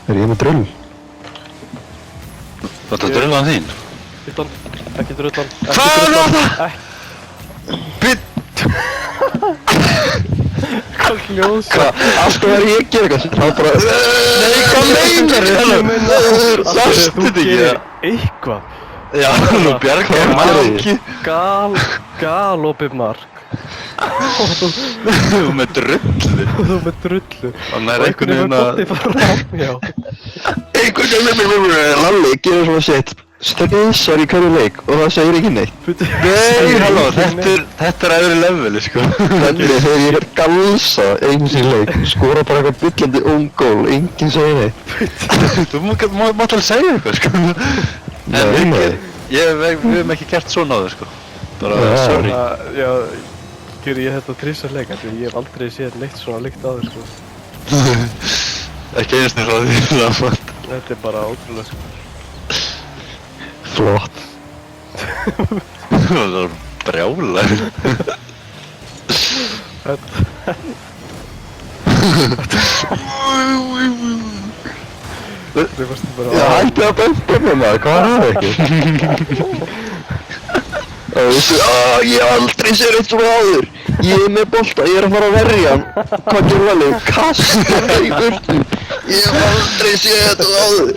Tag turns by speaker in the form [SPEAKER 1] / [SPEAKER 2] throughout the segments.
[SPEAKER 1] Er ég með drull?
[SPEAKER 2] Þetta er drullan þín?
[SPEAKER 3] Drullan, ekki drullan.
[SPEAKER 2] Hvað er það? Bitt!
[SPEAKER 3] Hvað hljóðs?
[SPEAKER 1] Af hverju er ég að gera eitthvað? Það bara...
[SPEAKER 2] Nei, hvað meinar þið? Sástu þetta ekki?
[SPEAKER 3] Eitthvað.
[SPEAKER 2] Já, nú bjargaði marki.
[SPEAKER 3] Galopið mark.
[SPEAKER 2] Þú með drullu.
[SPEAKER 3] Þú með drullu.
[SPEAKER 2] Þannig er einhvern veginn
[SPEAKER 3] að... Og einhvern veginn já.
[SPEAKER 1] Einhvern veginn Lalli gerir svona shit stressar í hverju leik og það segir ekki neitt.
[SPEAKER 2] Nei, halló, þetta er öðru leveli, sko.
[SPEAKER 1] Þannig þegar ég er galsa einu sín leik, skora bara eitthvað byggjandi ongól, enginn segir neitt.
[SPEAKER 2] Þú mátt alveg segja eitthvað, sko. En við hefum ekki gert svona á þau, sko. Bara, sorry.
[SPEAKER 3] Já, gerir ég þetta þrisvar leik, en ég hef aldrei séð neitt svona líkt á þau, sko.
[SPEAKER 2] Ekki einstu frá því það fætt.
[SPEAKER 3] Þetta er bara ótrúlega, sko.
[SPEAKER 1] Flott.
[SPEAKER 2] Það var brjálæg.
[SPEAKER 3] Þið varstu bara
[SPEAKER 1] Já, hætti að bönka með maður, hvað er það ekki? Það veistu, ég hef aldrei séð eitt svona áður. Ég er með bolta, ég er að fara að verja hann. Hvað gerur Lalli? Kasta það í burtu. Ég hef aldrei séð þetta áður.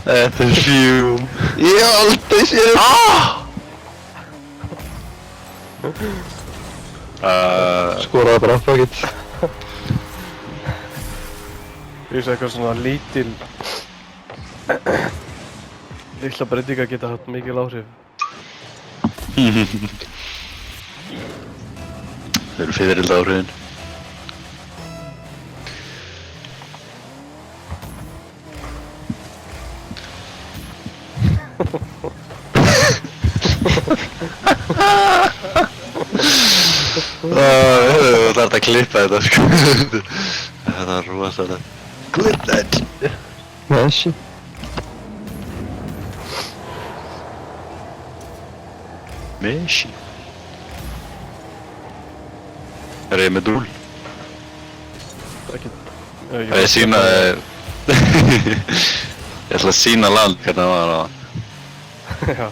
[SPEAKER 2] Þetta er fjúm.
[SPEAKER 1] Ég hef aldrei séð þetta. Skoraði bara aftakit.
[SPEAKER 3] Ég veist eitthvað svona lítil... Lilla breytingar geta haft mikil áhrif.
[SPEAKER 2] Það eru fyririlda áhrifin. Það þarf að klippa þetta, sko. Þetta er rosalega. Klipp þetta!
[SPEAKER 1] Messi.
[SPEAKER 2] Messi. Er ég með dúl?
[SPEAKER 3] Ekkert...
[SPEAKER 2] Ég sína... Ég ætla að sína land hvernig það var á.
[SPEAKER 3] Já.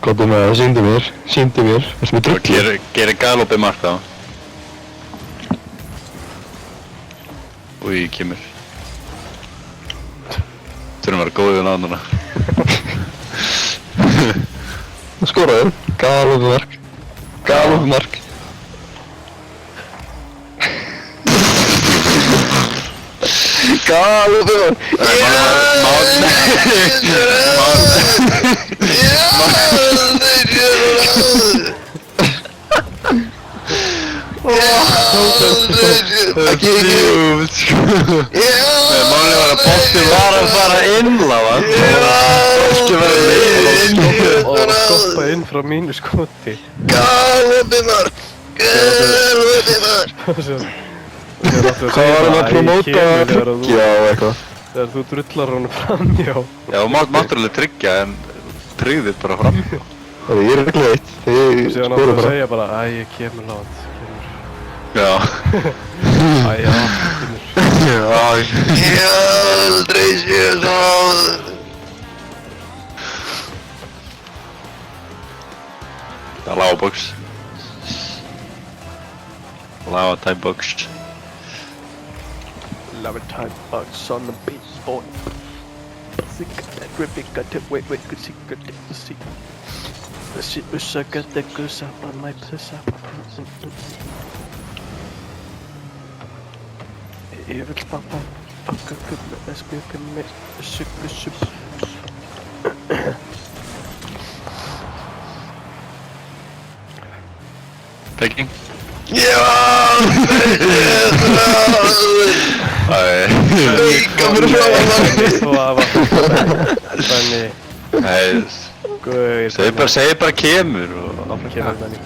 [SPEAKER 1] Góðu með það, sýndi mér. Ertu með drullu?
[SPEAKER 2] Gerir galopið mark á. Úi, kemur. Þurfum að vera góðið við náðuna.
[SPEAKER 1] Skoraði, galopið mark. Galopið mark.
[SPEAKER 2] Ekki Málið var að boltinn var að fara innláða. Boltinn var að leiða inn.
[SPEAKER 3] Og skoppa inn frá mínu skoti.
[SPEAKER 1] Galopið mark. Hvað var hann að promóta tryggja og eitthvað?
[SPEAKER 3] Þegar þú drullar honum framjá.
[SPEAKER 2] Já, þú máttur alveg tryggja en tryggðir bara framjá.
[SPEAKER 1] Það er reglulega eitt, þegar ég
[SPEAKER 3] Síðan áttu að segja bara, ég kemur lágt,
[SPEAKER 2] Já.
[SPEAKER 3] Já, kemur.
[SPEAKER 2] Ég
[SPEAKER 1] hef aldrei séð það áður.
[SPEAKER 2] Það er lágabox. Lava-type box.
[SPEAKER 3] Lava-type box on the beach, boy. Sick that ripping, got to wait, good secret, the secret. The shit was I got that goose up on my piss up. Ég vil bara bakka gull að spjöka mig supp.
[SPEAKER 2] Peking.
[SPEAKER 1] Já, líka mér frá
[SPEAKER 3] Þannig.
[SPEAKER 2] Nei, segi bara kemur og
[SPEAKER 3] Kemur þannig.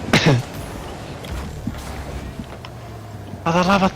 [SPEAKER 2] Það er lava